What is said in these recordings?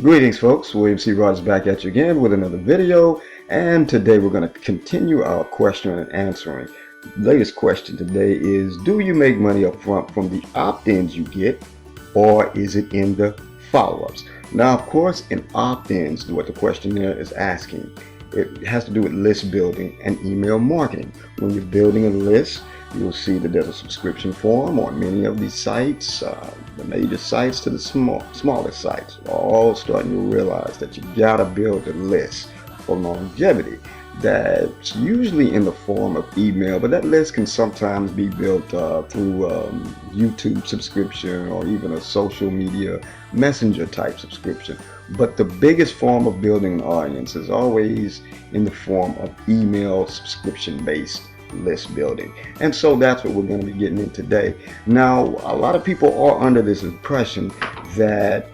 Greetings folks, William C. Rogers back at you again with another video, and today we're going to continue our question and answering. The latest question today is, do you make money up front from the opt-ins you get, or is it in the follow-ups? Now of course in opt-ins, what the questionnaire is asking, it has to do with list building and email marketing. When you're building a list, you'll see that there's a subscription form on many of these sites, the major sites to the smallest sites, all starting to realize that you gotta build a list for longevity. That's usually in the form of email, but that list can sometimes be built through YouTube subscription or even a social media messenger type subscription. But the biggest form of building an audience is always in the form of email subscription based list building, and so that's what we're going to be getting in today. Now a lot of people are under this impression that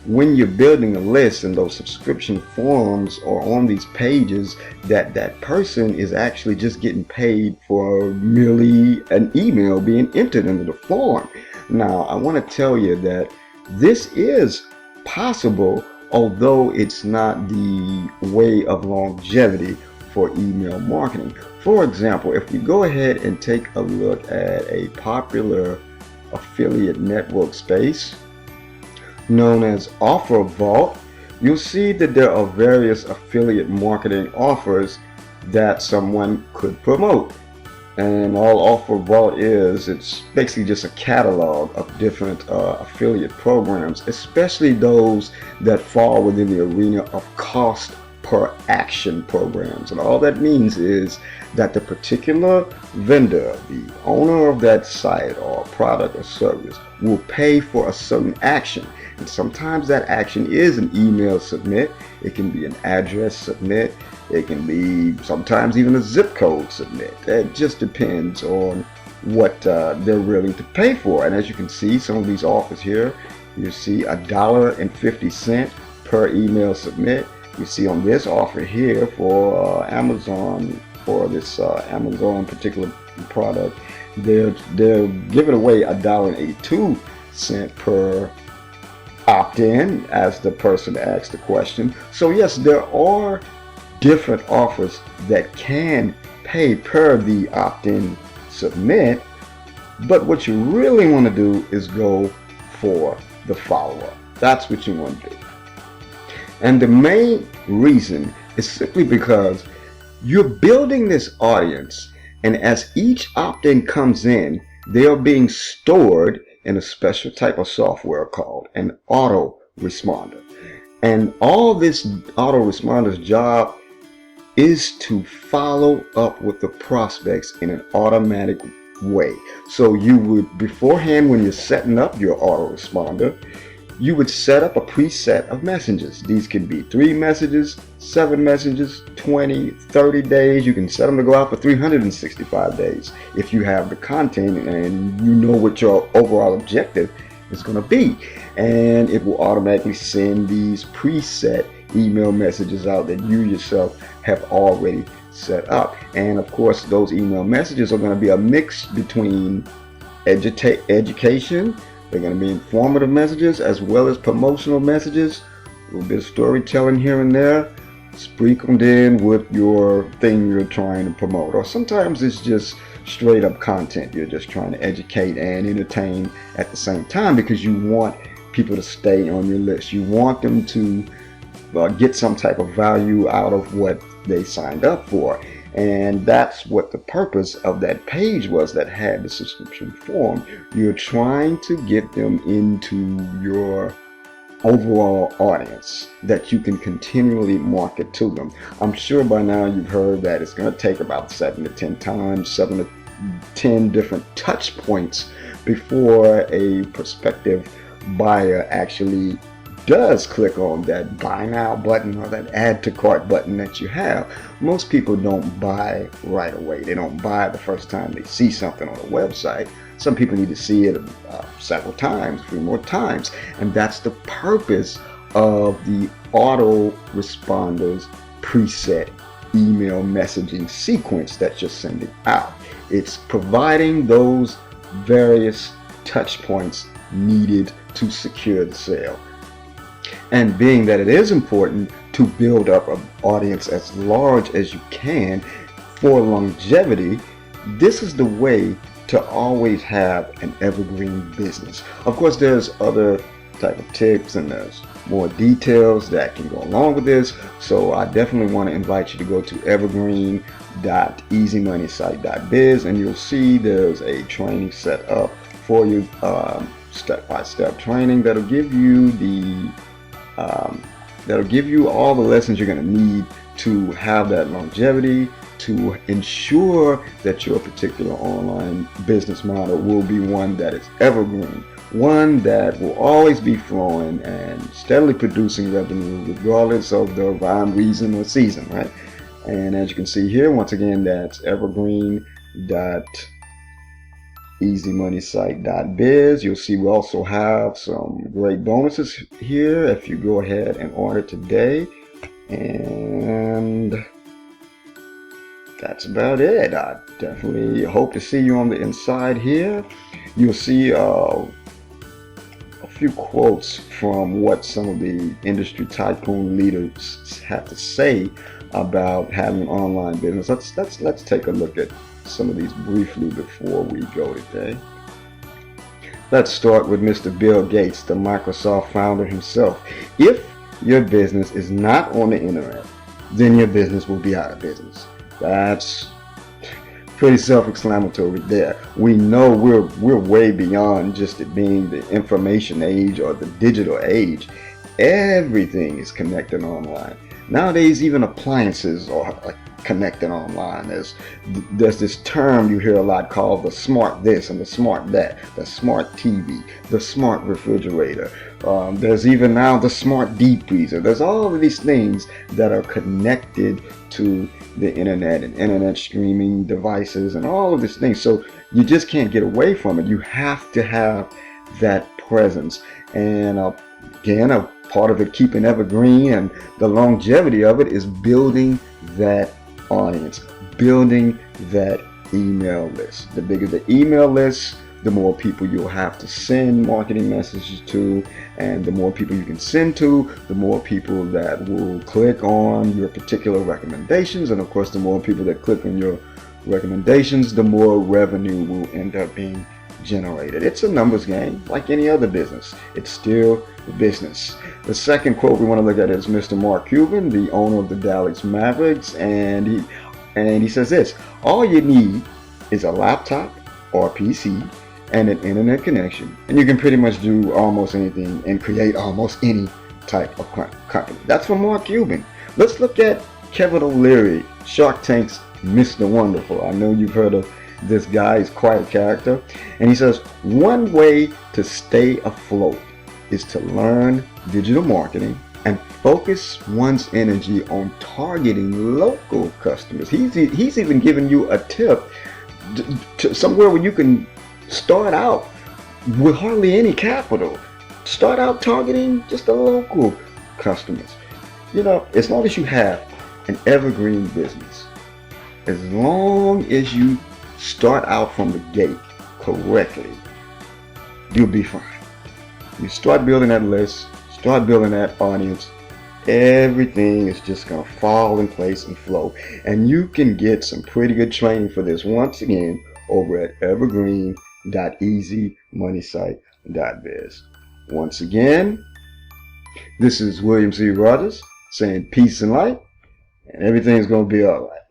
when you're building a list and those subscription forms are on these pages, that person is actually just getting paid for merely an email being entered into the form. Now I want to tell you that this is possible, although it's not the way of longevity for email marketing. For example, if we go ahead and take a look at a popular affiliate network space known as Offer Vault, you'll see that there are various affiliate marketing offers that someone could promote. And all Offer Vault is, it's basically just a catalog of different affiliate programs, especially those that fall within the arena of cost per action programs. And all that means is that the particular vendor, the owner of that site or product or service, will pay for a certain action. And sometimes that action is an email submit, it can be an address submit, it can be sometimes even a zip code submit. It just depends on what they're willing to pay for. And as you can see, some of these offers here, you see $1.50 per email submit. You see on this offer here for Amazon, for this Amazon particular product, they're giving away $1.82 per opt-in as the person asked the question. So yes, there are different offers that can pay per the opt-in submit, but what you really want to do is go for the follow-up. That's what you want to do. And the main reason is simply because you're building this audience, and as each opt-in comes in, they are being stored in a special type of software called an autoresponder. And all this autoresponder's job is to follow up with the prospects in an automatic way. So you would beforehand, when you're setting up your autoresponder, you would set up a preset of messages. These can be 3 messages, 7 messages, 20, 30 days. You can set them to go out for 365 days if you have the content and you know what your overall objective is going to be. And it will automatically send these preset email messages out that you yourself have already set up. And of course, those email messages are going to be a mix between education, they're going to be informative messages as well as promotional messages, a little bit of storytelling here and there, sprinkled in with your thing you're trying to promote. Or sometimes it's just straight up content. You're just trying to educate and entertain at the same time because you want people to stay on your list. You want them to get some type of value out of what they signed up for. And that's what the purpose of that page was that had the subscription form. You're trying to get them into your overall audience that you can continually market to them. I'm sure by now you've heard that it's going to take about 7 to 10 times, 7 to 10 different touch points before a prospective buyer actually does click on that buy now button or that add to cart button that you have. Most people don't buy right away. They don't buy the first time they see something on a website. Some people need to see it several times, a few more times, and that's the purpose of the autoresponders preset email messaging sequence that you're sending out. It's providing those various touch points needed to secure the sale. And being that it is important to build up an audience as large as you can for longevity, this is the way to always have an evergreen business. Of course, there's other type of tips and there's more details that can go along with this. So I definitely want to invite you to go to evergreen.easymoneysite.biz, and you'll see there's a training set up for you, step-by-step training that'll give you all the lessons you're going to need to have that longevity, to ensure that your particular online business model will be one that is evergreen, one that will always be flowing and steadily producing revenue regardless of the rhyme, reason, or season, right? And as you can see here, once again, that's evergreen.easymoneysite.biz. You'll see we also have some great bonuses here if you go ahead and order today. And that's about it. I definitely hope to see you on the inside here. You'll see a few quotes from what some of the industry tycoon leaders have to say about having an online business. Let's take a look at some of these briefly before we go today. Let's start with Mr. Bill Gates, the Microsoft founder himself. If your business is not on the internet, then your business will be out of business. That's pretty self-explanatory there. We know we're way beyond just it being the information age or the digital age. Everything is connected online. Nowadays, even appliances are connected online. There's this term you hear a lot called the smart this and the smart that, the smart TV, the smart refrigerator. There's even now the smart deep freezer. There's all of these things that are connected to the internet and internet streaming devices and all of these things. So you just can't get away from it. You have to have that presence. And again, a part of it keeping evergreen and the longevity of it is building that audience, building that email list. The bigger the email list, the more people you'll have to send marketing messages to, and the more people you can send to, the more people that will click on your particular recommendations, and of course the more people that click on your recommendations, the more revenue will end up being generated. It's a numbers game like any other business. It's still business. The second quote we want to look at is Mr. Mark Cuban, the owner of the Dallas Mavericks, and he says this: all you need is a laptop or a PC and an internet connection, and you can pretty much do almost anything and create almost any type of company. That's from Mark Cuban. Let's look at Kevin O'Leary, Shark Tank's Mr. Wonderful. I know you've heard of this guy. He's quite a character, and he says one way to stay afloat is to learn digital marketing and focus one's energy on targeting local customers. He's even giving you a tip to somewhere where you can start out with hardly any capital. Start out targeting just the local customers. You know, as long as you have an evergreen business, as long as you start out from the gate correctly, you'll be fine. You start building that list, start building that audience, everything is just going to fall in place and flow. And you can get some pretty good training for this once again over at evergreen.easymoneysite.biz. Once again, this is William C. Rogers saying peace and light, and everything's going to be all right.